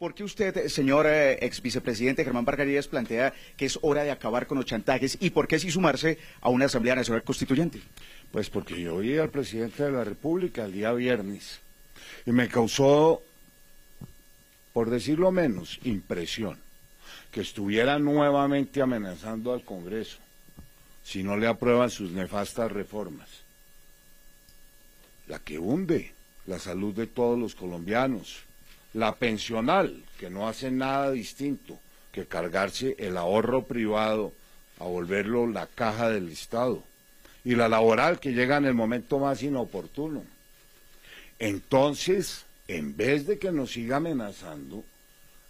¿Por qué usted, señor ex vicepresidente Germán Vargas Lleras, plantea que es hora de acabar con los chantajes y por qué sí sumarse a una Asamblea Nacional Constituyente? Pues porque yo oí al presidente de la República el día viernes y me causó, por decirlo menos, impresión que estuviera nuevamente amenazando al Congreso si no le aprueban sus nefastas reformas. La que hunde la salud de todos los colombianos, la pensional, que no hace nada distinto que cargarse el ahorro privado a volverlo la caja del Estado, y la laboral, que llega en el momento más inoportuno. Entonces, en vez de que nos siga amenazando,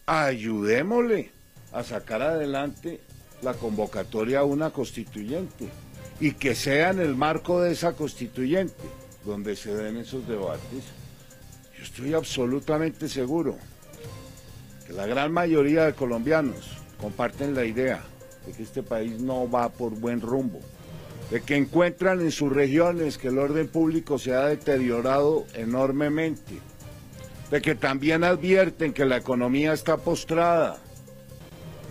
ayudémosle a sacar adelante la convocatoria a una constituyente, y que sea en el marco de esa constituyente donde se den esos debates. Yo estoy absolutamente seguro que la gran mayoría de colombianos comparten la idea de que este país no va por buen rumbo, de que encuentran en sus regiones que el orden público se ha deteriorado enormemente, de que también advierten que la economía está postrada,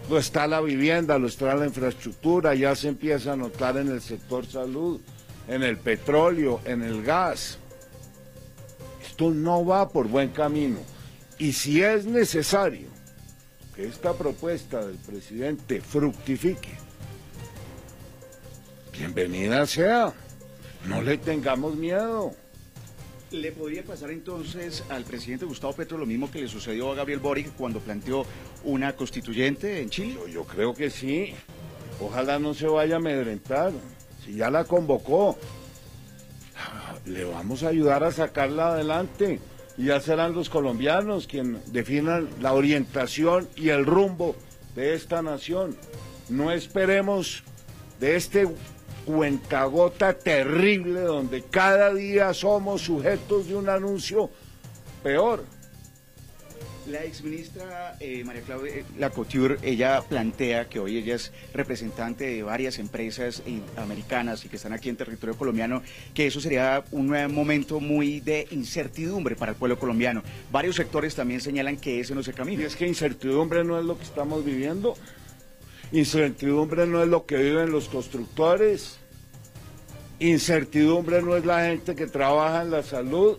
lo está la vivienda, lo está la infraestructura, ya se empieza a notar en el sector salud, en el petróleo, en el gas. Esto no va por buen camino, y si es necesario que esta propuesta del presidente fructifique, bienvenida sea, no le tengamos miedo. ¿Le podría pasar entonces al presidente Gustavo Petro lo mismo que le sucedió a Gabriel Boric cuando planteó una constituyente en Chile? Yo creo que sí, ojalá no se vaya a amedrentar, si ya la convocó, le vamos a ayudar a sacarla adelante, y ya serán los colombianos quienes definan la orientación y el rumbo de esta nación. No esperemos de este cuentagota terrible donde cada día somos sujetos de un anuncio peor. La exministra María Claudia Lacouture, ella plantea que hoy ella es representante de varias empresas americanas y que están aquí en territorio colombiano, que eso sería un momento muy de incertidumbre para el pueblo colombiano. Varios sectores también señalan que ese no es el camino. Y es que incertidumbre no es lo que estamos viviendo, incertidumbre no es lo que viven los constructores, incertidumbre no es la gente que trabaja en la salud,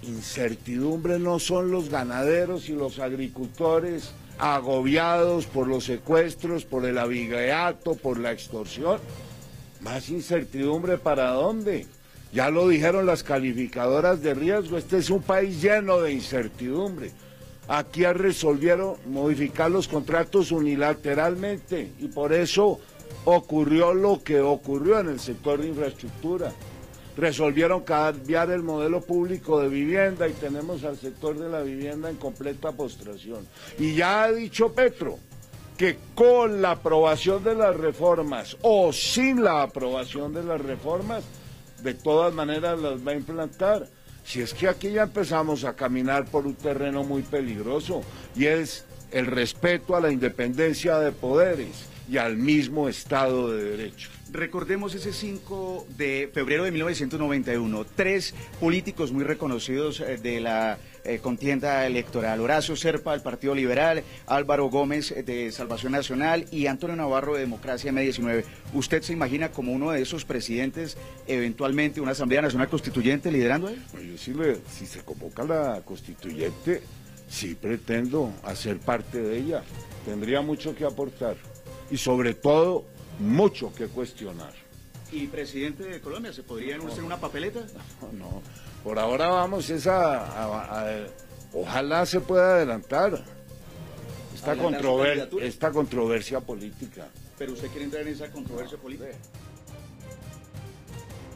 incertidumbre no son los ganaderos y los agricultores agobiados por los secuestros, por el abigeato, por la extorsión. ¿Más incertidumbre para dónde? Ya lo dijeron las calificadoras de riesgo, este es un país lleno de incertidumbre. Aquí resolvieron modificar los contratos unilateralmente y por eso ocurrió lo que ocurrió en el sector de infraestructura. Resolvieron cambiar el modelo público de vivienda y tenemos al sector de la vivienda en completa postración. Y ya ha dicho Petro que con la aprobación de las reformas o sin la aprobación de las reformas, de todas maneras las va a implantar. Si es que aquí ya empezamos a caminar por un terreno muy peligroso, y es el respeto a la independencia de poderes y al mismo Estado de Derecho. Recordemos ese 5 de febrero de 1991, 3 políticos muy reconocidos de la contienda electoral: Horacio Serpa del Partido Liberal, Álvaro Gómez de Salvación Nacional y Antonio Navarro de Democracia M19. ¿Usted se imagina como uno de esos presidentes, eventualmente una Asamblea Nacional Constituyente liderando él? Yo si se convoca la constituyente, sí pretendo hacer parte de ella. Tendría mucho que aportar y sobre todo mucho que cuestionar. ¿Y presidente de Colombia se podría anunciar una papeleta? No, por ahora vamos ojalá se pueda adelantar esta controversia política. ¿Pero usted quiere entrar en esa controversia política?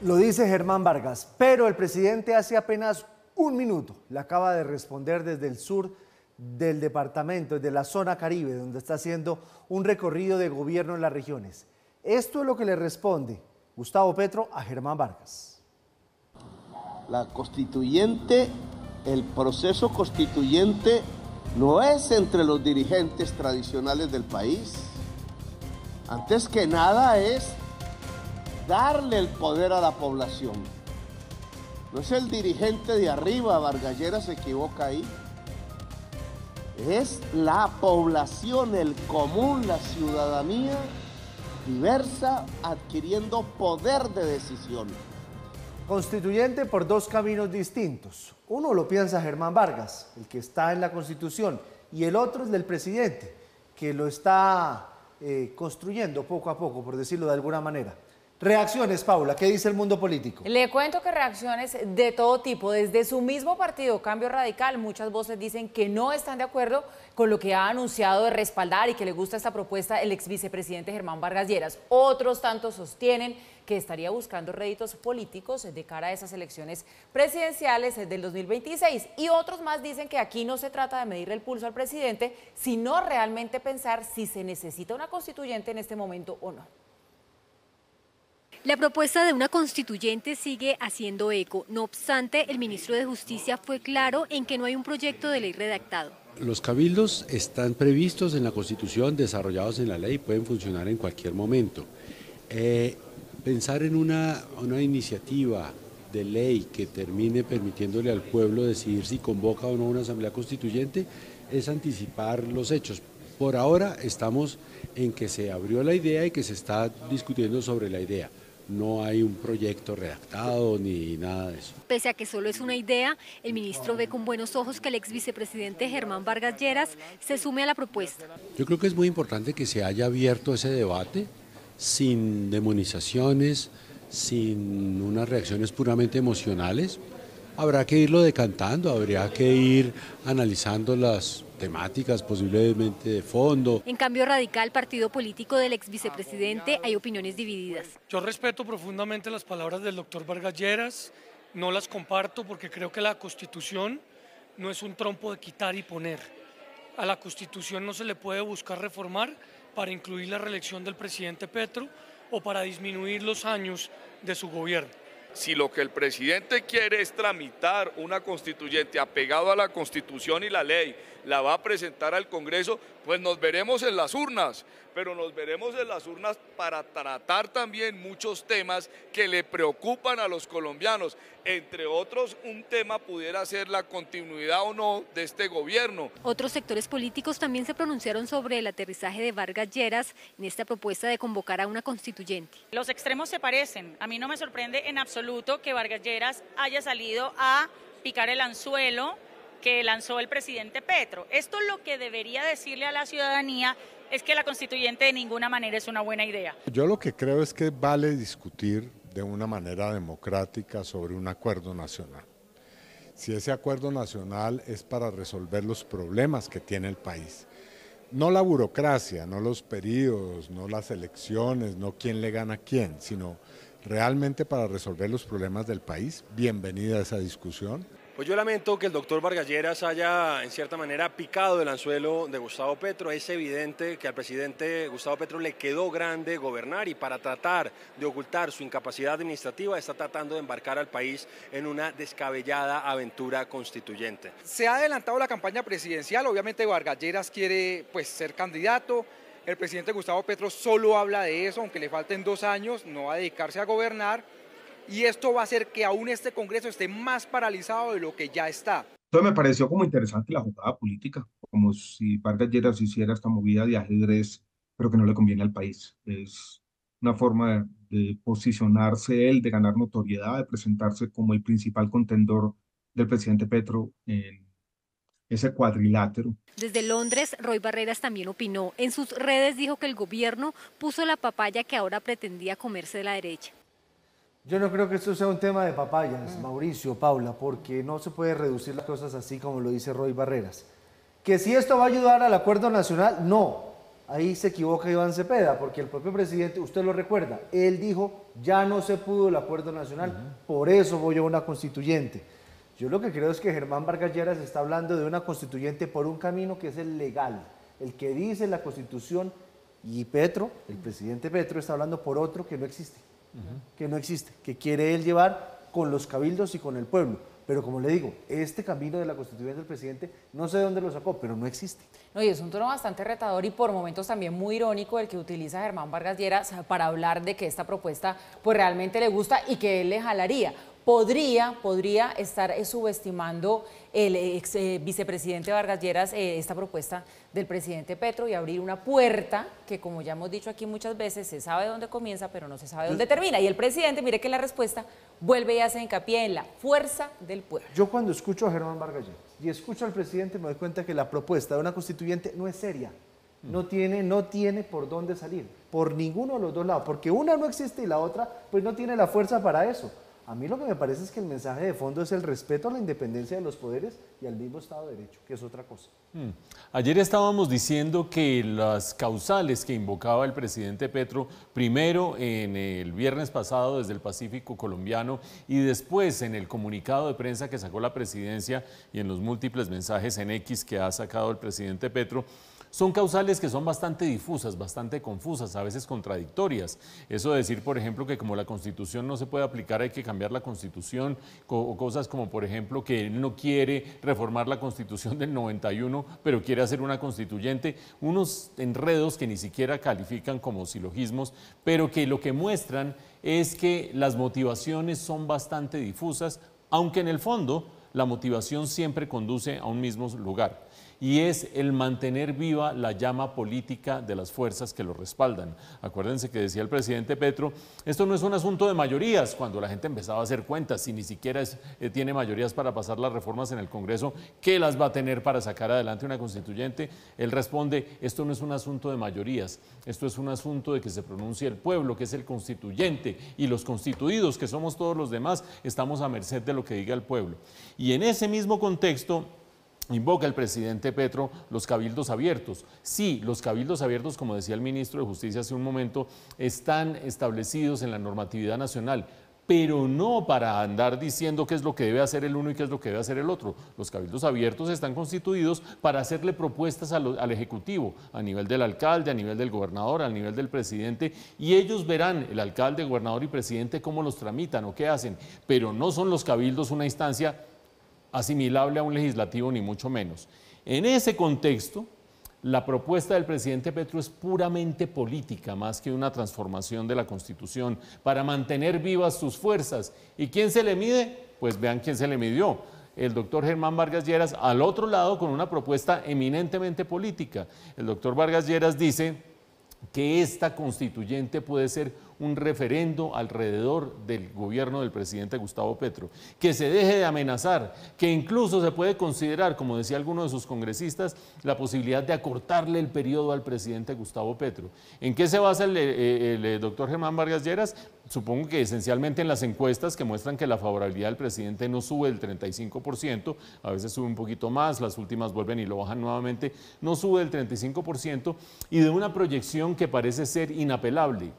Lo dice Germán Vargas, pero el presidente hace apenas un minuto le acaba de responder desde el sur del departamento, desde la zona Caribe, donde está haciendo un recorrido de gobierno en las regiones. Esto es lo que le responde Gustavo Petro a Germán Vargas. La constituyente, el proceso constituyente no es entre los dirigentes tradicionales del país. Antes que nada es darle el poder a la población. No es el dirigente de arriba, Vargas Lleras se equivoca ahí. Es la población, el común, la ciudadanía diversa adquiriendo poder de decisión. Constituyente por dos caminos distintos. Uno lo piensa Germán Vargas, el que está en la Constitución, y el otro es del presidente, que lo está construyendo poco a poco, por decirlo de alguna manera. Reacciones, Paula, ¿qué dice el mundo político? Le cuento que reacciones de todo tipo, desde su mismo partido, Cambio Radical, muchas voces dicen que no están de acuerdo con lo que ha anunciado de respaldar y que le gusta esta propuesta el ex vicepresidente Germán Vargas Lleras. Otros tantos sostienen que estaría buscando réditos políticos de cara a esas elecciones presidenciales del 2026 y otros más dicen que aquí no se trata de medirle el pulso al presidente, sino realmente pensar si se necesita una constituyente en este momento o no. La propuesta de una constituyente sigue haciendo eco. No obstante, el ministro de Justicia fue claro en que no hay un proyecto de ley redactado. Los cabildos están previstos en la Constitución, desarrollados en la ley, pueden funcionar en cualquier momento. Pensar en una iniciativa de ley que termine permitiéndole al pueblo decidir si convoca o no una asamblea constituyente es anticipar los hechos. Por ahora estamos en que se abrió la idea y que se está discutiendo sobre la idea. No hay un proyecto redactado ni nada de eso. Pese a que solo es una idea, el ministro ve con buenos ojos que el ex vicepresidente Germán Vargas Lleras se sume a la propuesta. Yo creo que es muy importante que se haya abierto ese debate sin demonizaciones, sin unas reacciones puramente emocionales. Habrá que irlo decantando, habría que ir analizando las temáticas posiblemente de fondo. En Cambio Radical, partido político del ex vicepresidente, hay opiniones divididas. Yo respeto profundamente las palabras del doctor Vargas Lleras, no las comparto porque creo que la Constitución no es un trompo de quitar y poner. A la Constitución no se le puede buscar reformar para incluir la reelección del presidente Petro o para disminuir los años de su gobierno. Si lo que el presidente quiere es tramitar una constituyente apegado a la Constitución y la ley, la va a presentar al Congreso, pues nos veremos en las urnas, pero nos veremos en las urnas para tratar también muchos temas que le preocupan a los colombianos. Entre otros, un tema pudiera ser la continuidad o no de este gobierno. Otros sectores políticos también se pronunciaron sobre el aterrizaje de Vargas Lleras en esta propuesta de convocar a una constituyente. Los extremos se parecen. A mí no me sorprende en absoluto que Vargas Lleras haya salido a picar el anzuelo que lanzó el presidente Petro. Esto lo que debería decirle a la ciudadanía es que la constituyente de ninguna manera es una buena idea. Yo lo que creo es que vale discutir de una manera democrática sobre un acuerdo nacional. Si ese acuerdo nacional es para resolver los problemas que tiene el país, no la burocracia, no los periodos, no las elecciones, no quién le gana a quién, sino realmente para resolver los problemas del país, bienvenida a esa discusión. Pues yo lamento que el doctor Vargas Lleras haya, en cierta manera, picado el anzuelo de Gustavo Petro. Es evidente que al presidente Gustavo Petro le quedó grande gobernar y para tratar de ocultar su incapacidad administrativa está tratando de embarcar al país en una descabellada aventura constituyente. Se ha adelantado la campaña presidencial, obviamente Vargas Lleras quiere ser candidato. El presidente Gustavo Petro solo habla de eso, aunque le falten 2 años, no va a dedicarse a gobernar. Y esto va a hacer que aún este Congreso esté más paralizado de lo que ya está. Entonces me pareció como interesante la jugada política, como si Vargas Lleras hiciera esta movida de ajedrez, pero que no le conviene al país. Es una forma de posicionarse él, de ganar notoriedad, de presentarse como el principal contendor del presidente Petro en ese cuadrilátero. Desde Londres, Roy Barreras también opinó. En sus redes dijo que el gobierno puso la papaya que ahora pretendía comerse de la derecha. Yo no creo que esto sea un tema de papayas, Mauricio, Paula, porque no se puede reducir las cosas así como lo dice Roy Barreras. Que si esto va a ayudar al acuerdo nacional, no. Ahí se equivoca Iván Cepeda, porque el propio presidente, usted lo recuerda, él dijo, ya no se pudo el acuerdo nacional, por eso voy a una constituyente. Yo lo que creo es que Germán Vargas Lleras está hablando de una constituyente por un camino que es el legal, el que dice la Constitución, y Petro, el presidente Petro, está hablando por otro que no existe. Que no existe, que quiere él llevar con los cabildos y con el pueblo. Pero como le digo, este camino de la constitución del presidente, no sé de dónde lo sacó, pero no existe. No, y es un tono bastante retador y por momentos también muy irónico el que utiliza Germán Vargas Lleras para hablar de que esta propuesta pues realmente le gusta y que él le jalaría. podría estar subestimando el ex vicepresidente Vargas Lleras esta propuesta del presidente Petro y abrir una puerta que, como ya hemos dicho aquí muchas veces, se sabe dónde comienza, pero no se sabe dónde termina. Y el presidente, mire que la respuesta vuelve y hace hincapié en la fuerza del pueblo. Yo cuando escucho a Germán Vargas Lleras y escucho al presidente me doy cuenta que la propuesta de una constituyente no es seria. No tiene por dónde salir, por ninguno de los dos lados, porque una no existe y la otra pues no tiene la fuerza para eso. A mí lo que me parece es que el mensaje de fondo es el respeto a la independencia de los poderes y al mismo Estado de Derecho, que es otra cosa. Ayer estábamos diciendo que las causales que invocaba el presidente Petro, primero en el viernes pasado desde el Pacífico colombiano y después en el comunicado de prensa que sacó la presidencia y en los múltiples mensajes en X que ha sacado el presidente Petro, son causales que son bastante difusas, bastante confusas, a veces contradictorias. Eso de decir, por ejemplo, que como la Constitución no se puede aplicar, hay que cambiar la Constitución, o cosas como, por ejemplo, que él no quiere reformar la Constitución del 91, pero quiere hacer una constituyente, unos enredos que ni siquiera califican como silogismos, pero que lo que muestran es que las motivaciones son bastante difusas, aunque en el fondo la motivación siempre conduce a un mismo lugar. Y es el mantener viva la llama política de las fuerzas que lo respaldan. Acuérdense que decía el presidente Petro, esto no es un asunto de mayorías, cuando la gente empezaba a hacer cuentas, si ni siquiera tiene mayorías para pasar las reformas en el Congreso, ¿qué las va a tener para sacar adelante una constituyente? Él responde, esto no es un asunto de mayorías, esto es un asunto de que se pronuncie el pueblo, que es el constituyente, y los constituidos, que somos todos los demás, estamos a merced de lo que diga el pueblo. Y en ese mismo contexto, invoca el presidente Petro los cabildos abiertos. Sí, los cabildos abiertos, como decía el ministro de Justicia hace un momento, están establecidos en la normatividad nacional, pero no para andar diciendo qué es lo que debe hacer el uno y qué es lo que debe hacer el otro. Los cabildos abiertos están constituidos para hacerle propuestas al Ejecutivo, a nivel del alcalde, a nivel del gobernador, a nivel del presidente, y ellos verán, el alcalde, gobernador y presidente, cómo los tramitan o qué hacen, pero no son los cabildos una instancia asimilable a un legislativo, ni mucho menos. En ese contexto, la propuesta del presidente Petro es puramente política, más que una transformación de la Constitución, para mantener vivas sus fuerzas. ¿Y quién se le mide? Pues vean quién se le midió. El doctor Germán Vargas Lleras, al otro lado, con una propuesta eminentemente política. El doctor Vargas Lleras dice que esta constituyente puede ser un referendo alrededor del gobierno del presidente Gustavo Petro, que se deje de amenazar, que incluso se puede considerar, como decía alguno de sus congresistas, la posibilidad de acortarle el periodo al presidente Gustavo Petro. ¿En qué se basa el doctor Germán Vargas Lleras? Supongo que esencialmente en las encuestas que muestran que la favorabilidad del presidente no sube del 35%, a veces sube un poquito más, las últimas vuelven y lo bajan nuevamente, no sube del 35%, y de una proyección que parece ser inapelable.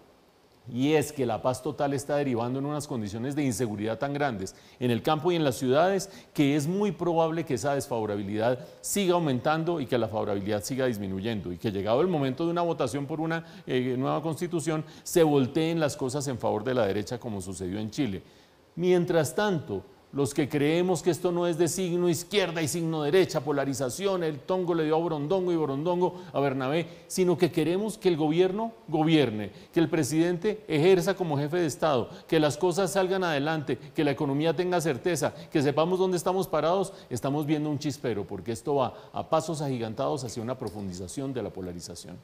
Y es que la paz total está derivando en unas condiciones de inseguridad tan grandes en el campo y en las ciudades que es muy probable que esa desfavorabilidad siga aumentando y que la favorabilidad siga disminuyendo y que llegado el momento de una votación por una nueva constitución se volteen las cosas en favor de la derecha como sucedió en Chile. Mientras tanto, los que creemos que esto no es de signo izquierda y signo derecha, polarización, el Tongo le dio a Borondongo y Borondongo a Bernabé, sino que queremos que el gobierno gobierne, que el presidente ejerza como jefe de Estado, que las cosas salgan adelante, que la economía tenga certeza, que sepamos dónde estamos parados, estamos viendo un chispero, porque esto va a pasos agigantados hacia una profundización de la polarización.